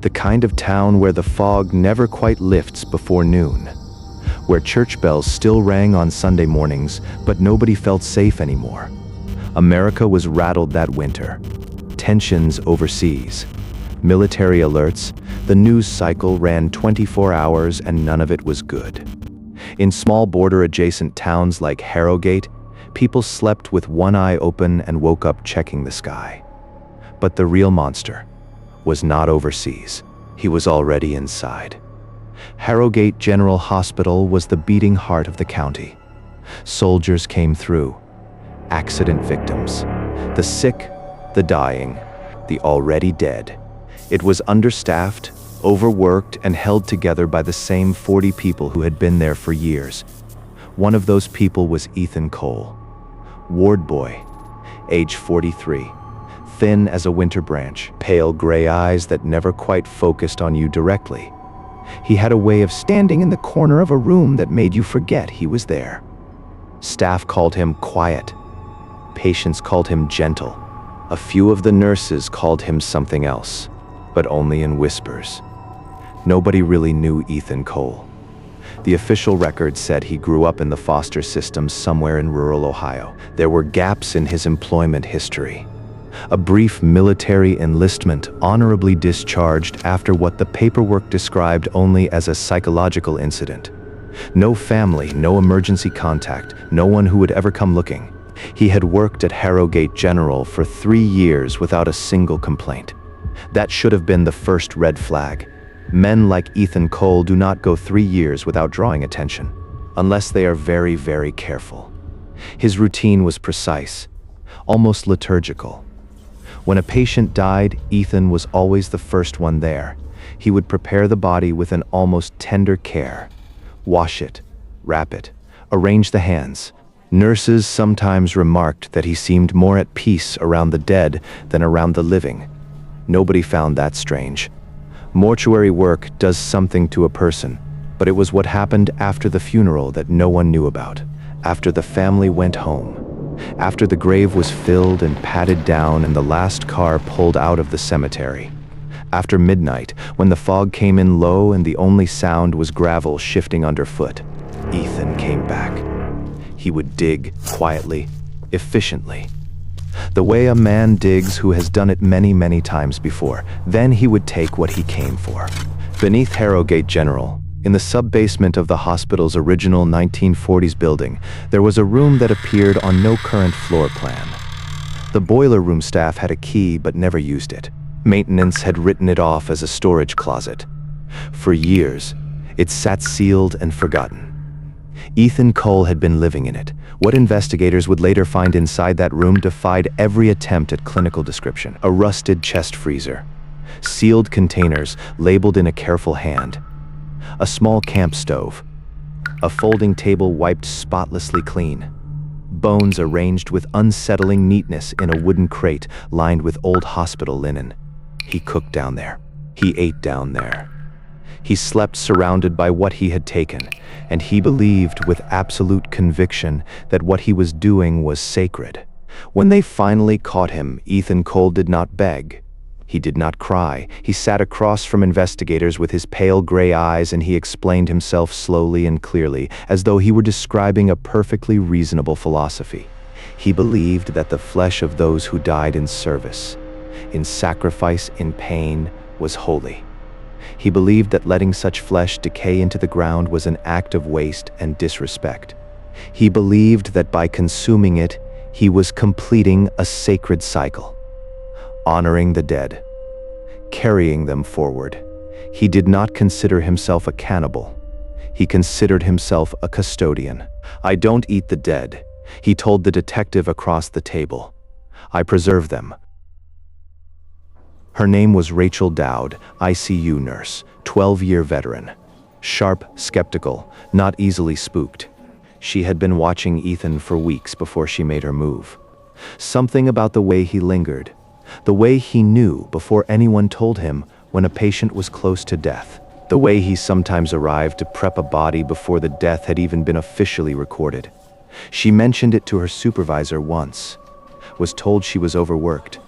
The kind of town where the fog never quite lifts before noon, where church bells still rang on Sunday mornings, but nobody felt safe anymore. America was rattled that winter. Tensions overseas, military alerts, the news cycle ran 24 hours and none of it was good. In small border-adjacent towns like Harrogate, people slept with one eye open and woke up checking the sky. But the real monster was not overseas. He was already inside. Harrogate General Hospital was the beating heart of the county. Soldiers came through. Accident victims. The sick, the dying, the already dead. It was understaffed, overworked, and held together by the same 40 people who had been there for years. One of those people was Ethan Cole, ward boy, age 43, thin as a winter branch, pale gray eyes that never quite focused on you directly. He had a way of standing in the corner of a room that made you forget he was there. Staff called him quiet. Patients called him gentle. A few of the nurses called him something else, but only in whispers. Nobody really knew Ethan Cole. The official record said he grew up in the foster system somewhere in rural Ohio. There were gaps in his employment history. A brief military enlistment, honorably discharged after what the paperwork described only as a psychological incident. No family, no emergency contact, no one who would ever come looking. He had worked at Harrogate General for 3 years without a single complaint. That should have been the first red flag. Men like Ethan Cole do not go 3 years without drawing attention, unless they are very, very careful. His routine was precise, almost liturgical. When a patient died, Ethan was always the first one there. He would prepare the body with an almost tender care. Wash it, wrap it, arrange the hands. Nurses sometimes remarked that he seemed more at peace around the dead than around the living. Nobody found that strange. Mortuary work does something to a person, but it was what happened after the funeral that no one knew about. After the family went home. After the grave was filled and patted down and the last car pulled out of the cemetery. After midnight, when the fog came in low and the only sound was gravel shifting underfoot, Ethan came back. He would dig quietly, efficiently. The way a man digs who has done it many, many times before. Then he would take what he came for. Beneath Harrogate General, in the sub-basement of the hospital's original 1940s building, there was a room that appeared on no current floor plan. The boiler room staff had a key but never used it. Maintenance had written it off as a storage closet. For years, it sat sealed and forgotten. Ethan Cole had been living in it. What investigators would later find inside that room defied every attempt at clinical description. A rusted chest freezer, sealed containers labeled in a careful hand, a small camp stove, a folding table wiped spotlessly clean, bones arranged with unsettling neatness in a wooden crate lined with old hospital linen. He cooked down there. He ate down there. He slept surrounded by what he had taken, and he believed with absolute conviction that what he was doing was sacred. When they finally caught him, Ethan Cole did not beg. He did not cry. He sat across from investigators with his pale gray eyes, and he explained himself slowly and clearly, as though he were describing a perfectly reasonable philosophy. He believed that the flesh of those who died in service, in sacrifice, in pain, was holy. He believed that letting such flesh decay into the ground was an act of waste and disrespect. He believed that by consuming it, he was completing a sacred cycle, honoring the dead, carrying them forward. He did not consider himself a cannibal. He considered himself a custodian. "I don't eat the dead," he told the detective across the table. "I preserve them." Her name was Rachel Dowd, ICU nurse, 12-year veteran. Sharp, skeptical, not easily spooked. She had been watching Ethan for weeks before she made her move. Something about the way he lingered, the way he knew before anyone told him when a patient was close to death, the way he sometimes arrived to prep a body before the death had even been officially recorded. She mentioned it to her supervisor once, was told she was overworked,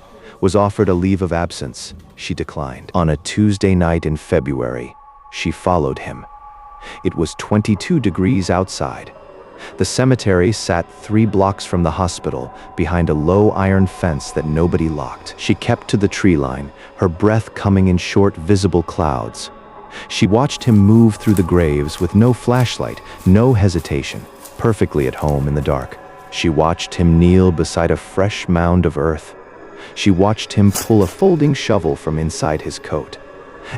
Was offered a leave of absence. She declined. On a Tuesday night in February, she followed him. It was 22 degrees outside. The cemetery sat 3 blocks from the hospital, behind a low iron fence that nobody locked. She kept to the tree line, her breath coming in short, visible clouds. She watched him move through the graves with no flashlight, no hesitation, perfectly at home in the dark. She watched him kneel beside a fresh mound of earth. She watched him pull a folding shovel from inside his coat.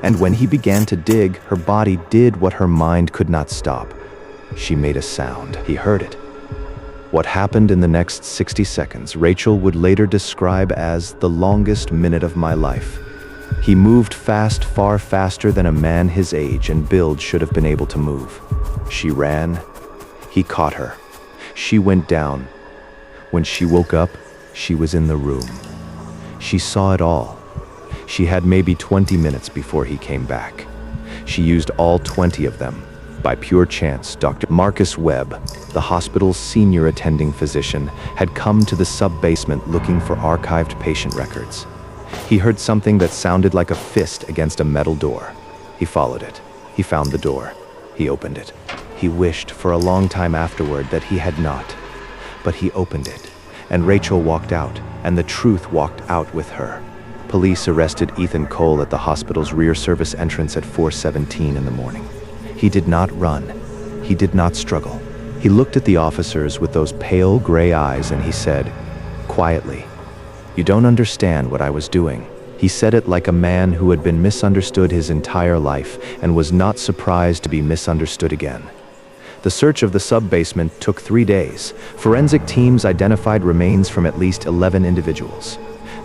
And when he began to dig, her body did what her mind could not stop. She made a sound. He heard it. What happened in the next 60 seconds, Rachel would later describe as the longest minute of my life. He moved fast, far faster than a man his age and build should have been able to move. She ran. He caught her. She went down. When she woke up, she was in the room. She saw it all. She had maybe 20 minutes before he came back. She used all 20 of them. By pure chance, Dr. Marcus Webb, the hospital's senior attending physician, had come to the sub-basement looking for archived patient records. He heard something that sounded like a fist against a metal door. He followed it. He found the door. He opened it. He wished for a long time afterward that he had not. But he opened it, and Rachel walked out, and the truth walked out with her. Police arrested Ethan Cole at the hospital's rear service entrance at 4:17 in the morning. He did not run. He did not struggle. He looked at the officers with those pale gray eyes and he said, quietly, "You don't understand what I was doing." He said it like a man who had been misunderstood his entire life and was not surprised to be misunderstood again. The search of the sub-basement took 3 days. Forensic teams identified remains from at least 11 individuals.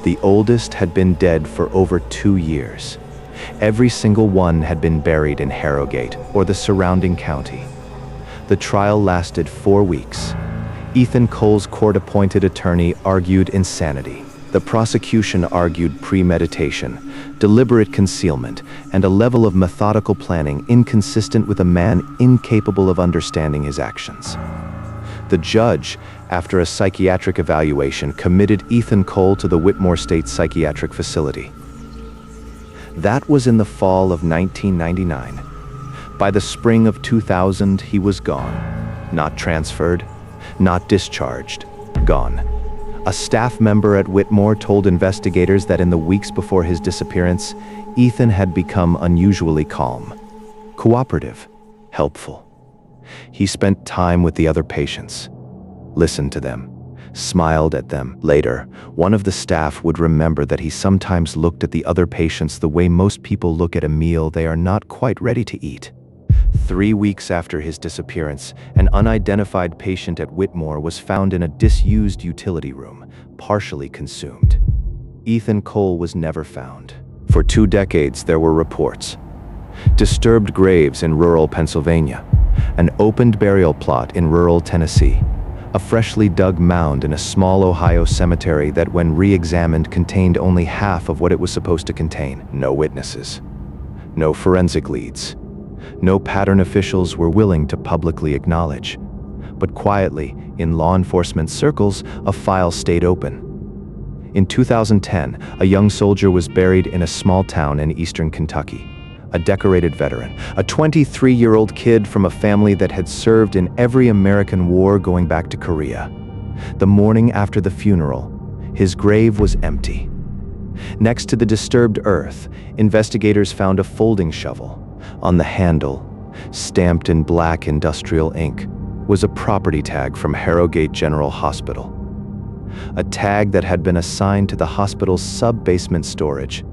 The oldest had been dead for over 2 years. Every single one had been buried in Harrogate or the surrounding county. The trial lasted 4 weeks. Ethan Cole's court-appointed attorney argued insanity. The prosecution argued premeditation, deliberate concealment, and a level of methodical planning inconsistent with a man incapable of understanding his actions. The judge, after a psychiatric evaluation, committed Ethan Cole to the Whitmore State Psychiatric Facility. That was in the fall of 1999. By the spring of 2000, he was gone. Not transferred, not discharged, gone. A staff member at Whitmore told investigators that in the weeks before his disappearance, Ethan had become unusually calm, cooperative, helpful. He spent time with the other patients, listened to them, smiled at them. Later, one of the staff would remember that he sometimes looked at the other patients the way most people look at a meal they are not quite ready to eat. 3 weeks after his disappearance, an unidentified patient at Whitmore was found in a disused utility room, partially consumed. Ethan Cole was never found. For 2 decades, there were reports. Disturbed graves in rural Pennsylvania, an opened burial plot in rural Tennessee, a freshly dug mound in a small Ohio cemetery that, when re-examined, contained only half of what it was supposed to contain. No witnesses. No forensic leads. No pattern officials were willing to publicly acknowledge. But quietly, in law enforcement circles, a file stayed open. In 2010, a young soldier was buried in a small town in eastern Kentucky. A decorated veteran, a 23-year-old kid from a family that had served in every American war going back to Korea. The morning after the funeral, his grave was empty. Next to the disturbed earth, investigators found a folding shovel. On the handle, stamped in black industrial ink, was a property tag from Harrogate General Hospital. A tag that had been assigned to the hospital's sub-basement storage,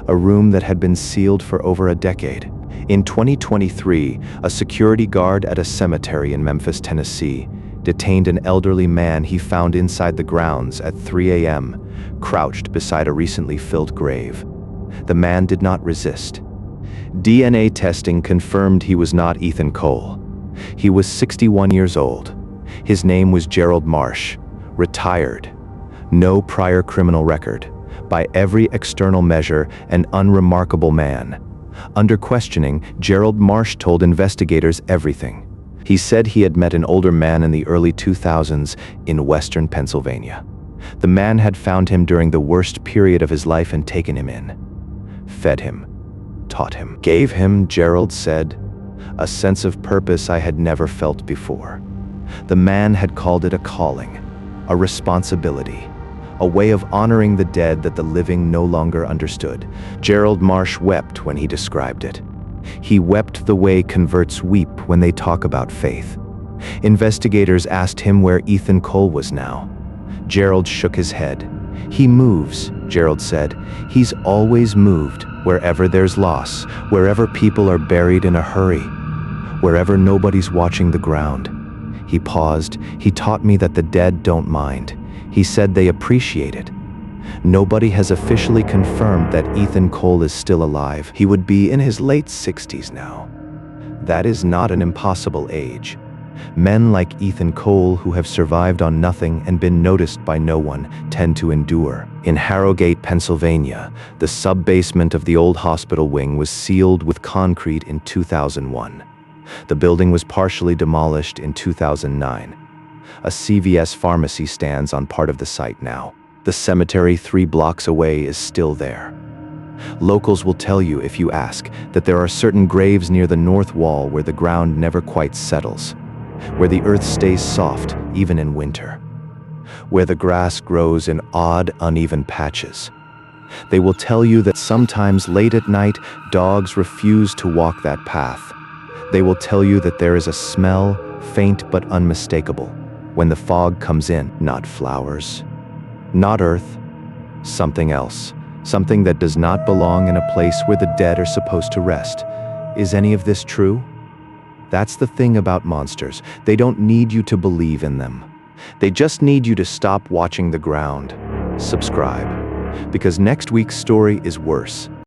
a room that had been sealed for over a decade. In 2023, a security guard at a cemetery in Memphis, Tennessee, detained an elderly man he found inside the grounds at 3 a.m., crouched beside a recently filled grave. The man did not resist. DNA testing confirmed he was not Ethan Cole. He was 61 years old. His name was Gerald Marsh, retired, no prior criminal record. By every external measure, an unremarkable man. Under questioning, Gerald Marsh told investigators everything. He said he had met an older man in the early 2000s in western Pennsylvania. The man had found him during the worst period of his life and taken him in. Fed him, taught him, gave him, Gerald said, a sense of purpose I had never felt before. The man had called it a calling, a responsibility, a way of honoring the dead that the living no longer understood. Gerald Marsh wept when he described it. He wept the way converts weep when they talk about faith. Investigators asked him where Ethan Cole was now. Gerald shook his head. He moves, Gerald said. He's always moved, wherever there's loss, wherever people are buried in a hurry, wherever nobody's watching the ground. He paused. He taught me that the dead don't mind. He said they appreciate it. Nobody has officially confirmed that Ethan Cole is still alive. He would be in his late 60s now. That is not an impossible age. Men like Ethan Cole, who have survived on nothing and been noticed by no one, tend to endure. In Harrogate, Pennsylvania, the sub-basement of the old hospital wing was sealed with concrete in 2001. The building was partially demolished in 2009. A CVS pharmacy stands on part of the site now. The cemetery 3 blocks away is still there. Locals will tell you, if you ask, that there are certain graves near the north wall where the ground never quite settles, where the earth stays soft even in winter, where the grass grows in odd, uneven patches. They will tell you that sometimes late at night, dogs refuse to walk that path. They will tell you that there is a smell, faint but unmistakable, when the fog comes in. Not flowers, not earth, something else, something that does not belong in a place where the dead are supposed to rest. Is any of this true? That's the thing about monsters. They don't need you to believe in them. They just need you to stop watching the ground. Subscribe, because next week's story is worse.